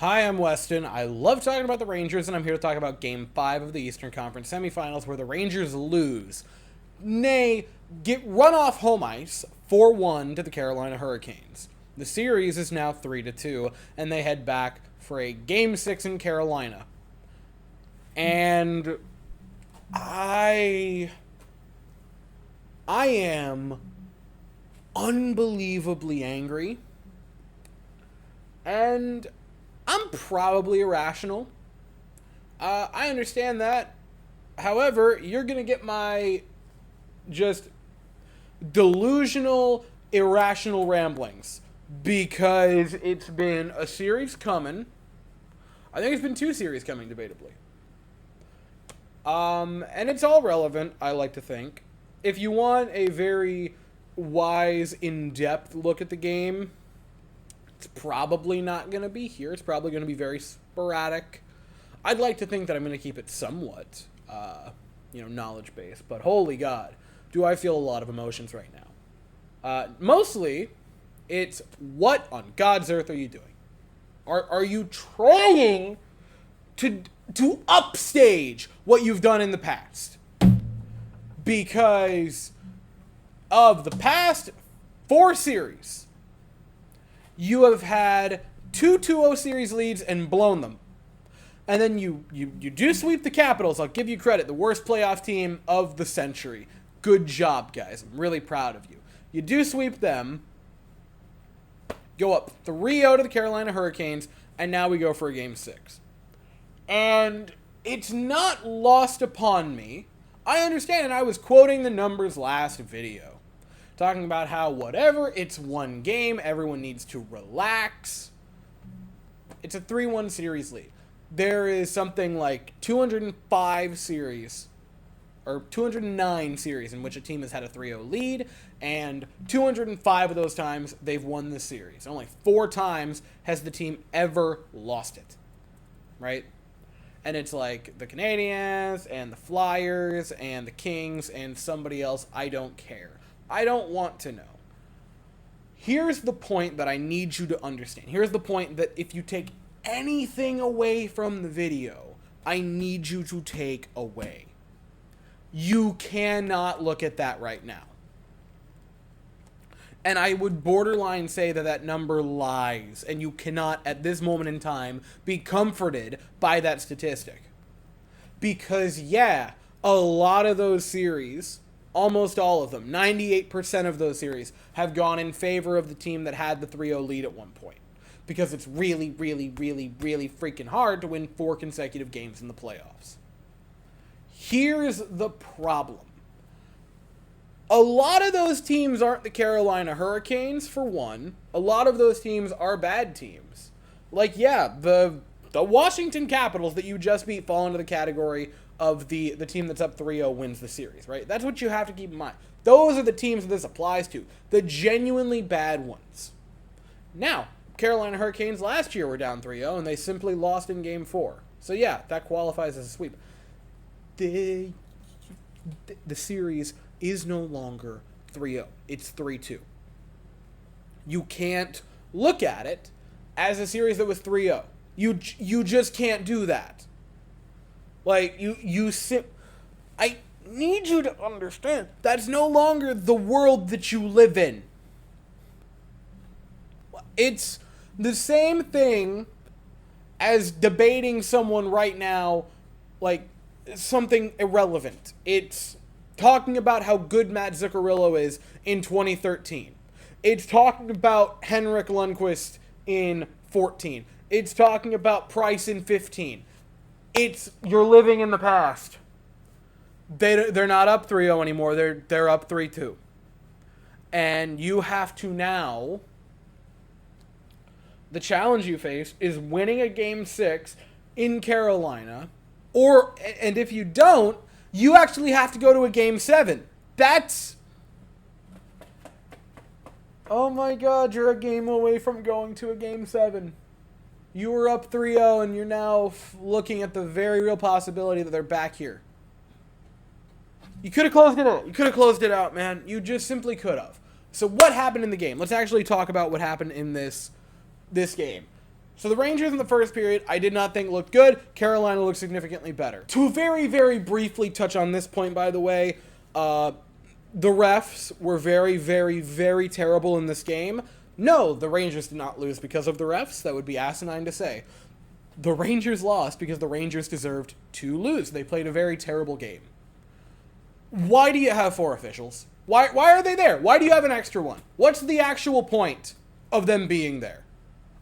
Hi, I'm Weston. I love talking about the Rangers, and I'm here to talk about Game 5 of the Eastern Conference semifinals, where the Rangers lose. Nay, get run off home ice 4-1 to the Carolina Hurricanes. The series is now 3-2, and they head back for a Game 6 in Carolina. And I am unbelievably angry. And I'm probably irrational. I understand that. However, you're going to get my just delusional, irrational ramblings because it's been a series coming. I think it's been 2 series coming, debatably. And it's all relevant, I like to think. If you want a very wise, in-depth look at the game, it's probably not going to be here. It's probably going to be very sporadic. I'd like to think that I'm going to keep it somewhat, knowledge-based. But holy God, do I feel a lot of emotions right now. Mostly, it's what on God's earth are you doing? Are you trying to upstage what you've done in the past? Because of the past 4 series, you have had 2 2-0 series leads and blown them. And then you do sweep the Capitals. I'll give you credit. The worst playoff team of the century. Good job, guys. I'm really proud of you. You do sweep them. Go up 3-0 to the Carolina Hurricanes. And now we go for a Game 6. And it's not lost upon me. I understand, and I was quoting the numbers last video. Talking about how whatever, it's one game, everyone needs to relax. It's a 3-1 series lead. There is something like 205 series, or 209 series in which a team has had a 3-0 lead, and 205 of those times they've won the series. Only 4 times has the team ever lost it, right? And it's like the Canadiens, and the Flyers, and the Kings, and somebody else, I don't care. I don't want to know. Here's the point that I need you to understand. Here's the point that if you take anything away from the video, I need you to take away. You cannot look at that right now. And I would borderline say that that number lies, and you cannot, at this moment in time, be comforted by that statistic. Because, yeah, a lot of those series, almost all of them, 98% of those series, have gone in favor of the team that had the 3-0 lead at one point. Because it's really, really, really, really freaking hard to win 4 consecutive games in the playoffs. Here's the problem. A lot of those teams aren't the Carolina Hurricanes, for one. A lot of those teams are bad teams. Like, yeah, the Washington Capitals that you just beat fall into the category of the team that's up 3-0 wins the series, right? That's what you have to keep in mind. Those are the teams that this applies to. The genuinely bad ones. Now, Carolina Hurricanes last year were down 3-0, and they simply lost in Game 4. So yeah, that qualifies as a sweep. The series is no longer 3-0. It's 3-2. You can't look at it as a series that was 3-0. You just can't do that. Like, I need you to understand, that's no longer the world that you live in. It's the same thing as debating someone right now, like, something irrelevant. It's talking about how good Matt Zuccarello is in 2013. It's talking about Henrik Lundqvist in 14. It's talking about Price in 15. You're living in the past. They're not up 3-0 anymore. They're up 3-2. And you have to now, the challenge you face is winning a Game 6 in Carolina, and if you don't, you actually have to go to a Game 7. That's, oh my God, you're a game away from going to a Game 7. You were up 3-0, and you're now looking at the very real possibility that they're back here. You could have closed it out. You could have closed it out, man. You just simply could have. So what happened in the game? Let's actually talk about what happened in this game. So the Rangers in the first period, I did not think looked good. Carolina looked significantly better. To very, very briefly touch on this point, by the way, the refs were very, very, very terrible in this game. No, the Rangers did not lose because of the refs. That would be asinine to say. The Rangers lost because the Rangers deserved to lose. They played a very terrible game. Why do you have 4 officials? Why are they there? Why do you have an extra one? What's the actual point of them being there?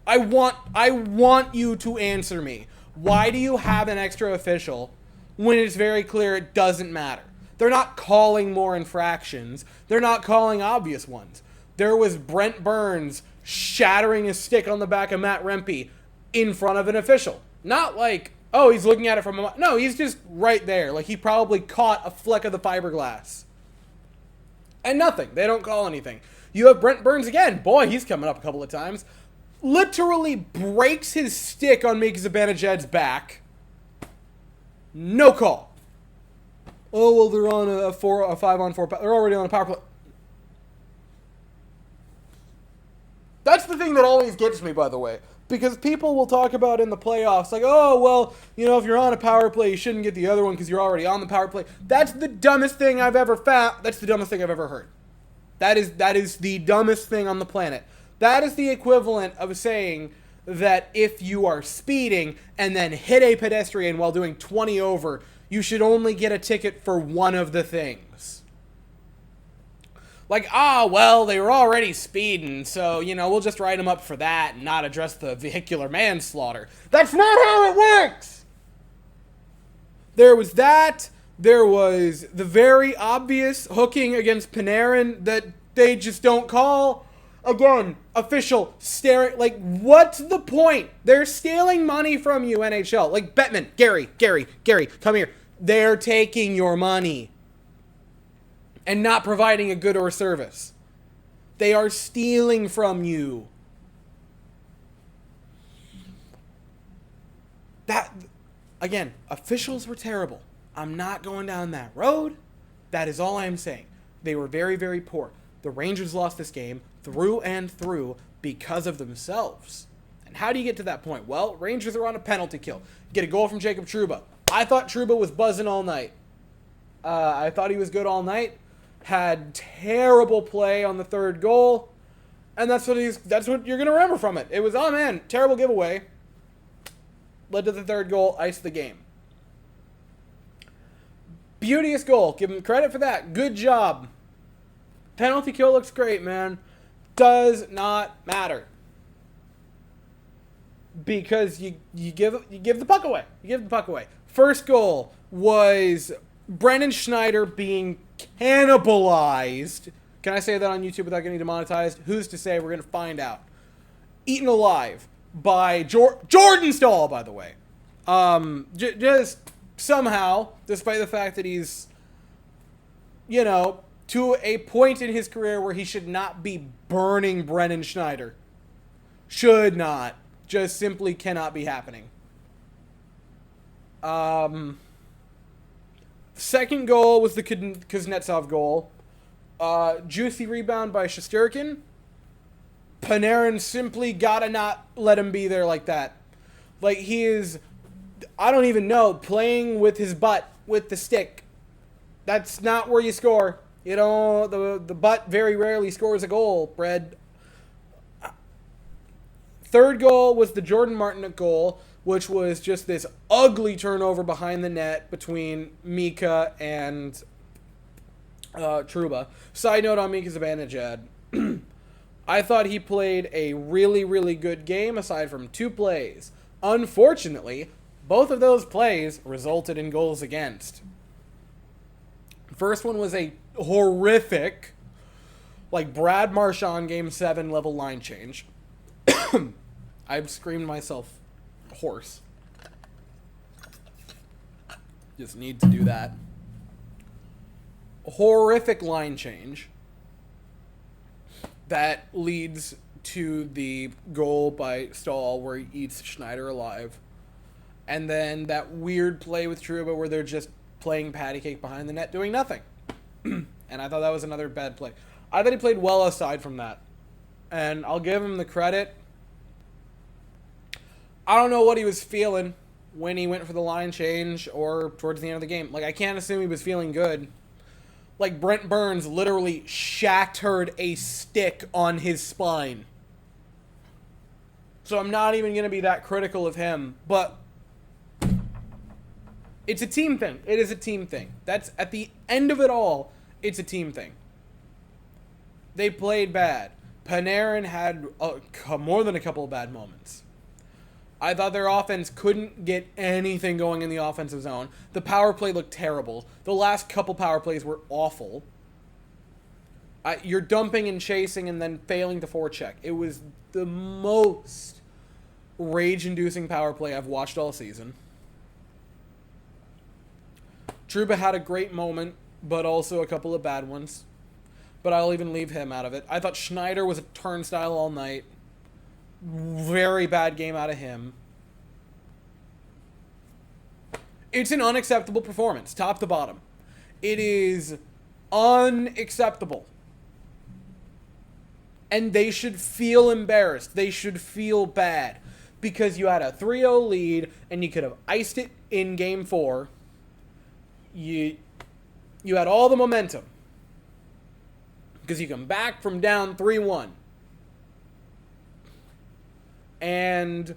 I want you to answer me. Why do you have an extra official when it's very clear it doesn't matter? They're not calling more infractions. They're not calling obvious ones. There was Brent Burns shattering his stick on the back of Matt Rempe in front of an official. Not like, oh, he's looking at it from a... No, he's just right there. Like, he probably caught a fleck of the fiberglass. And nothing. They don't call anything. You have Brent Burns again. Boy, he's coming up a couple of times. Literally breaks his stick on Mika Zibanejad's back. No call. Oh, well, they're on a 5-on-4. They're already on a power play. That's the thing that always gets me, by the way. Because people will talk about in the playoffs, like, oh, well, you know, if you're on a power play, you shouldn't get the other one because you're already on the power play. That's the dumbest thing I've ever found. That's the dumbest thing I've ever heard. That is the dumbest thing on the planet. That is the equivalent of saying that if you are speeding and then hit a pedestrian while doing 20 over, you should only get a ticket for one of the things. Like, well, they were already speeding, so, you know, we'll just write them up for that and not address the vehicular manslaughter. That's not how it works! There was that. There was the very obvious hooking against Panarin that they just don't call. Again, official staring, like, what's the point? They're stealing money from you, NHL. Like, Bettman, Gary, come here. They're taking your money and not providing a good or service. They are stealing from you. That, again, officials were terrible. I'm not going down that road. That is all I'm saying. They were very, very poor. The Rangers lost this game through and through because of themselves. And how do you get to that point? Well, Rangers are on a penalty kill. Get a goal from Jacob Trouba. I thought Trouba was buzzing all night. I thought he was good all night. Had terrible play on the third goal. And that's what you're going to remember from it. It was, oh man, terrible giveaway. Led to the third goal, iced the game. Beauteous goal. Give him credit for that. Good job. Penalty kill looks great, man. Does not matter. Because you give the puck away. You give the puck away. First goal was Brendan Schneider being cannibalized. Can I say that on YouTube without getting demonetized? Who's to say? We're going to find out. Eaten alive by Jordan Staal, by the way. Just somehow, despite the fact that he's, you know, to a point in his career where he should not be burning Brendan Schneider. Should not. Just simply cannot be happening. Second goal was the Kuznetsov goal. Juicy rebound by Shesterkin. Panarin simply gotta not let him be there like that. Like, he is, I don't even know, playing with his butt, with the stick. That's not where you score. You know, the butt very rarely scores a goal, Brad. Third goal was the Jordan Martinook goal, which was just this ugly turnover behind the net between Mika and Trouba. Side note on Mika Zibanejad. I thought he played a really, really good game aside from 2 plays. Unfortunately, both of those plays resulted in goals against. First one was a horrific, like Brad Marchand Game 7 level line change. I've screamed myself hoarse. Just need to do that. Horrific line change that leads to the goal by Staal where he eats Schneider alive. And then that weird play with Trouba where they're just playing patty cake behind the net doing nothing. And I thought that was another bad play. I thought he played well aside from that. And I'll give him the credit. I don't know what he was feeling when he went for the line change or towards the end of the game. Like, I can't assume he was feeling good. Like, Brent Burns literally shattered a stick on his spine. So I'm not even going to be that critical of him. But it's a team thing. It is a team thing. That's, at the end of it all, it's a team thing. They played bad. Panarin had more than a couple of bad moments. I thought their offense couldn't get anything going in the offensive zone. The power play looked terrible. The last couple power plays were awful. You're dumping and chasing and then failing to forecheck. It was the most rage-inducing power play I've watched all season. Trouba had a great moment, but also a couple of bad ones. But I'll even leave him out of it. I thought Schneider was a turnstile all night. Very bad game out of him. It's an unacceptable performance, top to bottom. It is unacceptable. And they should feel embarrassed. They should feel bad. Because you had a 3-0 lead, and you could have iced it in Game 4. You had all the momentum. Because you come back from down 3-1. And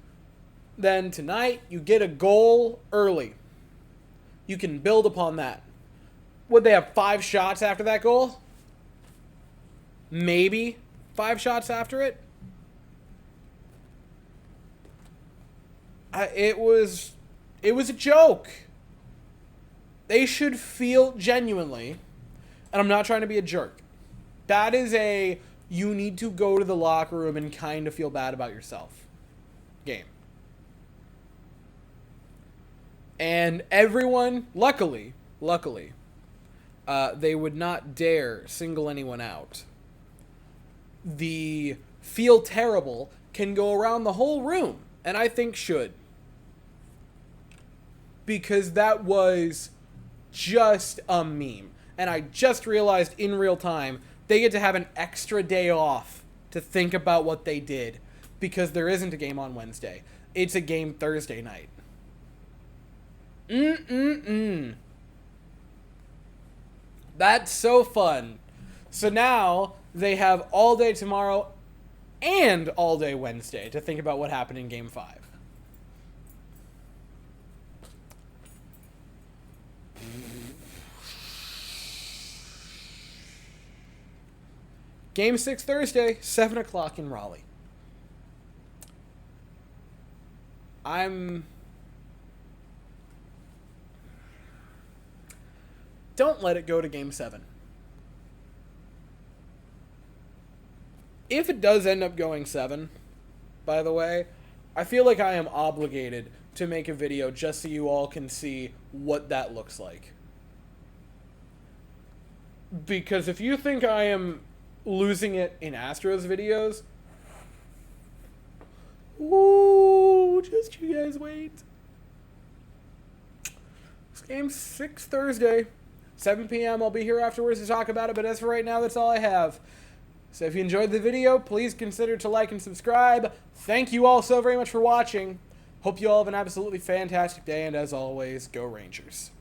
then tonight, you get a goal early. You can build upon that. Would they have 5 shots after that goal? Maybe 5 shots after it? It was a joke. They should feel genuinely, and I'm not trying to be a jerk, that is you need to go to the locker room and kind of feel bad about yourself game. And everyone, luckily, they would not dare single anyone out. The feel terrible can go around the whole room, and I think should. Because that was just a meme. And I just realized in real time, they get to have an extra day off to think about what they did. Because there isn't a game on Wednesday. It's a game Thursday night. That's so fun. So now they have all day tomorrow and all day Wednesday to think about what happened in Game 5. Game 6 Thursday, 7 o'clock in Raleigh. Don't let it go to Game 7. If it does end up going 7, by the way, I feel like I am obligated to make a video just so you all can see what that looks like. Because if you think I am losing it in Astros videos, ooh, just you guys wait. It's Game 6 Thursday, 7 p.m. I'll be here afterwards to talk about it, but as for right now, that's all I have. So if you enjoyed the video, please consider to like and subscribe. Thank you all so very much for watching. Hope you all have an absolutely fantastic day, and as always, go Rangers.